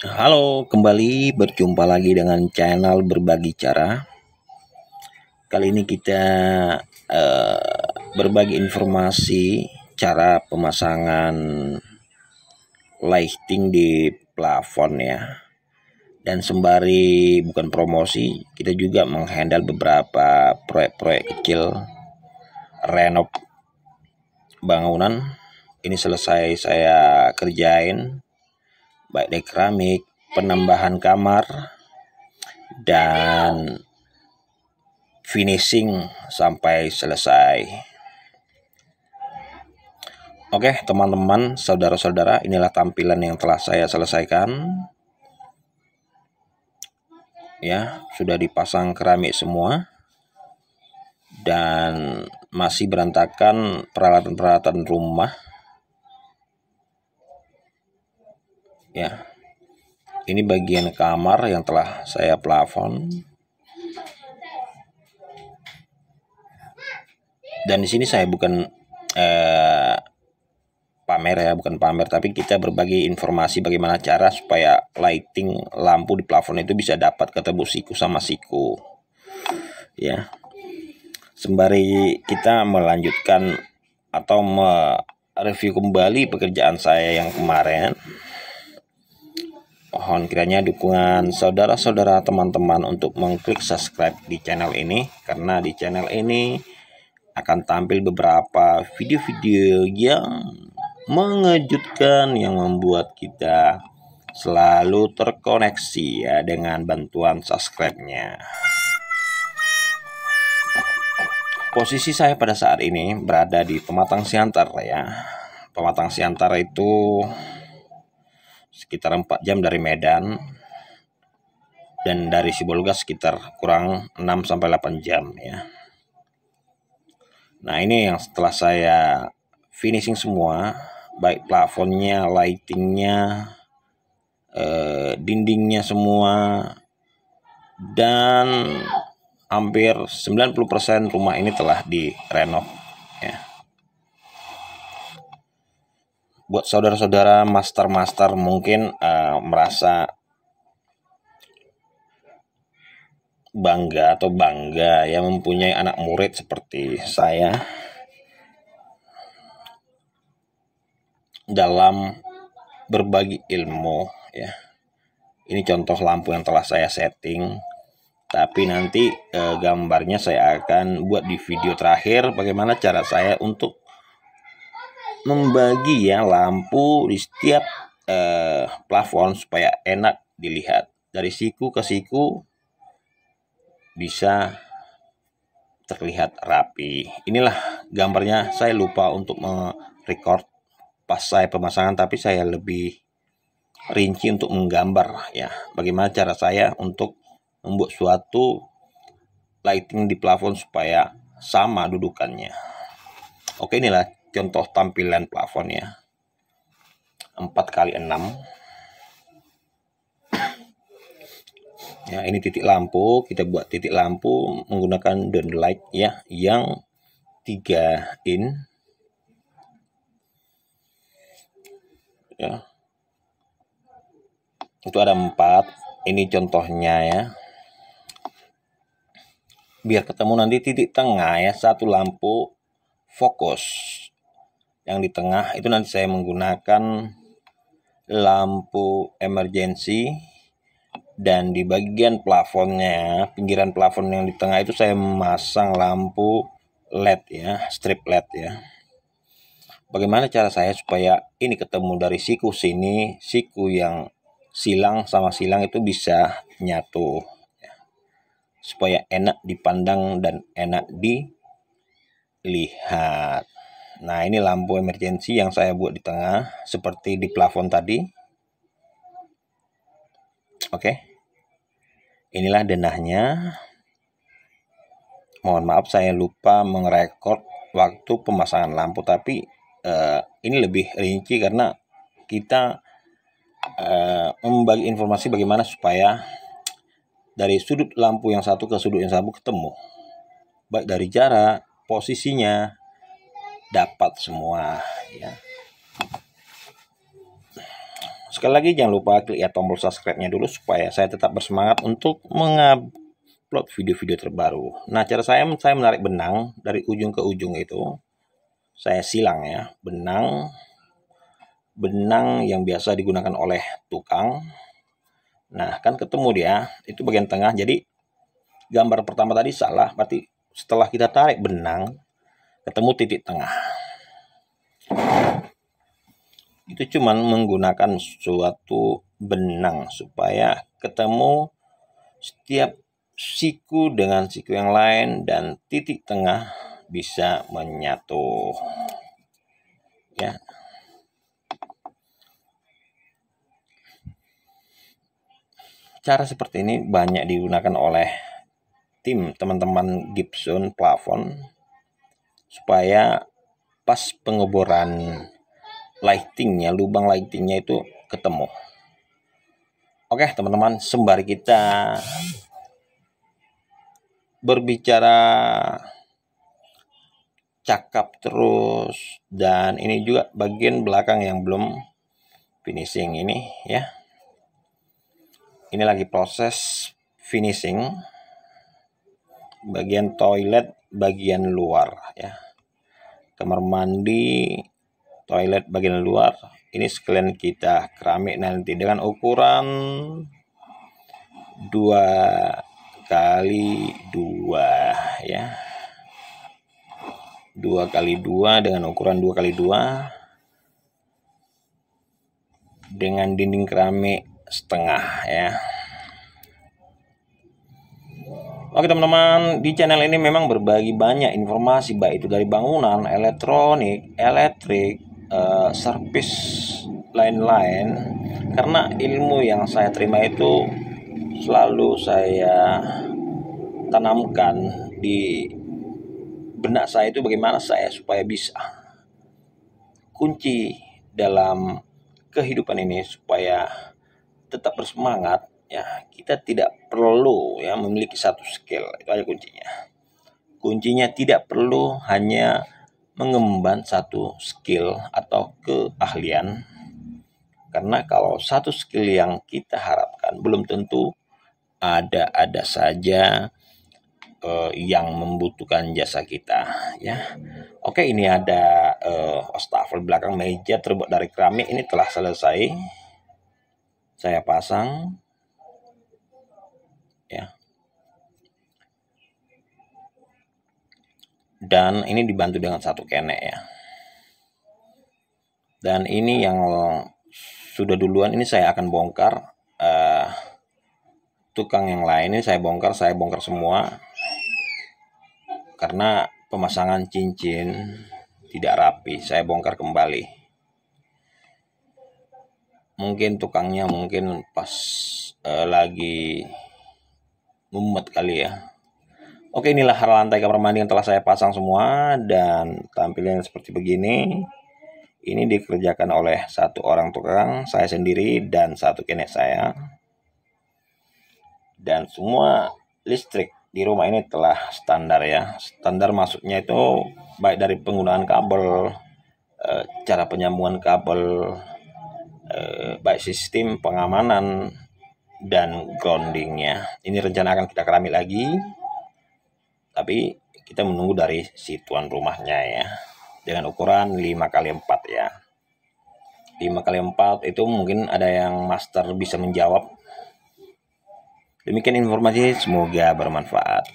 Halo, kembali berjumpa lagi dengan channel Berbagi Cara. Kali ini kita berbagi informasi cara pemasangan lighting di plafon ya. Dan sembari bukan promosi, kita juga menghandle beberapa proyek-proyek kecil renov bangunan. Ini selesai saya kerjain, baik dari keramik, penambahan kamar, dan finishing sampai selesai. Oke, teman-teman, saudara-saudara, inilah tampilan yang telah saya selesaikan. Ya, sudah dipasang keramik semua dan masih berantakan peralatan-peralatan rumah. Ya. Ini bagian kamar yang telah saya plafon. Dan di sini saya bukan pamer ya, bukan pamer, tapi kita berbagi informasi bagaimana cara supaya lighting lampu di plafon itu bisa dapat ketemu siku sama siku. Ya. Sembari kita melanjutkan atau mereview kembali pekerjaan saya yang kemarin, mohon kiranya dukungan saudara-saudara teman-teman untuk mengklik subscribe di channel ini, karena di channel ini akan tampil beberapa video-video yang mengejutkan yang membuat kita selalu terkoneksi ya dengan bantuan subscribe-nya. Posisi saya pada saat ini berada di Pematang Siantar ya. Pematang Siantar itu sekitar 4 jam dari Medan, dan dari Sibolga sekitar kurang 6-8 jam ya. Nah, ini yang setelah saya finishing semua, baik plafonnya, lightingnya, dindingnya semua, dan hampir 90% rumah ini telah direnov ya. Buat saudara-saudara master mungkin merasa bangga yang mempunyai anak murid seperti saya dalam berbagi ilmu ya. Ini contoh lampu yang telah saya setting, tapi nanti gambarnya saya akan buat di video terakhir bagaimana cara saya untuk membagi ya lampu di setiap plafon supaya enak dilihat dari siku ke siku, bisa terlihat rapi. Inilah gambarnya. Saya lupa untuk merecord pas saya pemasangan, tapi saya lebih rinci untuk menggambar ya bagaimana cara saya untuk membuat suatu lighting di plafon supaya sama dudukannya. Oke, inilah contoh tampilan plafonnya 4x6 ya. Ini titik lampu, kita buat titik lampu menggunakan downlight ya yang 3 in ya. Itu ada 4. Ini contohnya ya, biar ketemu nanti titik tengah ya, satu lampu fokus. Yang di tengah itu nanti saya menggunakan lampu emergency, dan di bagian plafonnya, pinggiran plafon yang di tengah itu saya memasang lampu LED ya, strip LED ya. Bagaimana cara saya supaya ini ketemu dari siku sini, siku yang silang sama silang itu bisa nyatu ya, supaya enak dipandang dan enak dilihat. Nah, ini lampu emergency yang saya buat di tengah seperti di plafon tadi. Oke. Inilah denahnya. Mohon maaf saya lupa merekod waktu pemasangan lampu, tapi ini lebih rinci karena kita membagi informasi bagaimana supaya dari sudut lampu yang satu ke sudut yang satu ketemu, baik dari jarak, posisinya dapat semua ya. Sekali lagi jangan lupa klik ya tombol subscribe-nya dulu supaya saya tetap bersemangat untuk mengupload video-video terbaru. Nah, cara saya menarik benang dari ujung ke ujung itu saya silang ya, benang yang biasa digunakan oleh tukang. Nah, kan ketemu dia, itu bagian tengah. Jadi gambar pertama tadi salah, berarti setelah kita tarik benang ketemu titik tengah. Itu cuman menggunakan suatu benang supaya ketemu setiap siku dengan siku yang lain dan titik tengah bisa menyatu. Ya. Cara seperti ini banyak digunakan oleh tim teman-teman Gibson plafon supaya pas pengeboran lightingnya, lubang lightingnya itu ketemu. Oke teman-teman, sembari kita berbicara cakap terus, dan ini juga bagian belakang yang belum finishing ini ya. Ini lagi proses finishing bagian toilet bagian luar ya. Kamar mandi, toilet bagian luar. Ini sekalian kita keramik nanti dengan ukuran 2x2 ya. 2x2 dengan ukuran 2x2 dengan dinding keramik setengah ya. Oke teman-teman, di channel ini memang berbagi banyak informasi, baik itu dari bangunan, elektronik, elektrik, servis lain-lain. Karena ilmu yang saya terima itu selalu saya tanamkan di benak saya, itu bagaimana saya supaya bisa kunci dalam kehidupan ini supaya tetap bersemangat ya. Kita tidak perlu ya memiliki satu skill, itu aja kuncinya tidak perlu hanya mengemban satu skill atau keahlian, karena kalau satu skill yang kita harapkan belum tentu ada saja yang membutuhkan jasa kita ya. Oke, ini ada wastafel belakang meja terbuat dari keramik, ini telah selesai saya pasang ya. Dan ini dibantu dengan satu kenek ya. Dan ini yang sudah duluan, ini saya akan bongkar. Tukang yang lain ini saya bongkar semua karena pemasangan cincin tidak rapi. Saya bongkar kembali. Mungkin tukangnya pas lagi mumet kali ya. Oke, inilah lantai kamar mandi yang telah saya pasang semua dan tampilannya seperti begini. Ini dikerjakan oleh satu orang tukang, saya sendiri dan satu kenek saya. Dan semua listrik di rumah ini telah standar ya. Standar maksudnya itu baik dari penggunaan kabel, cara penyambungan kabel, baik sistem pengamanan dan groundingnya. Ini rencana akan kita keramik lagi, tapi kita menunggu dari si tuan rumahnya ya, dengan ukuran 5x4 ya. 5x4 itu mungkin ada yang master bisa menjawab. Demikian informasi, semoga bermanfaat.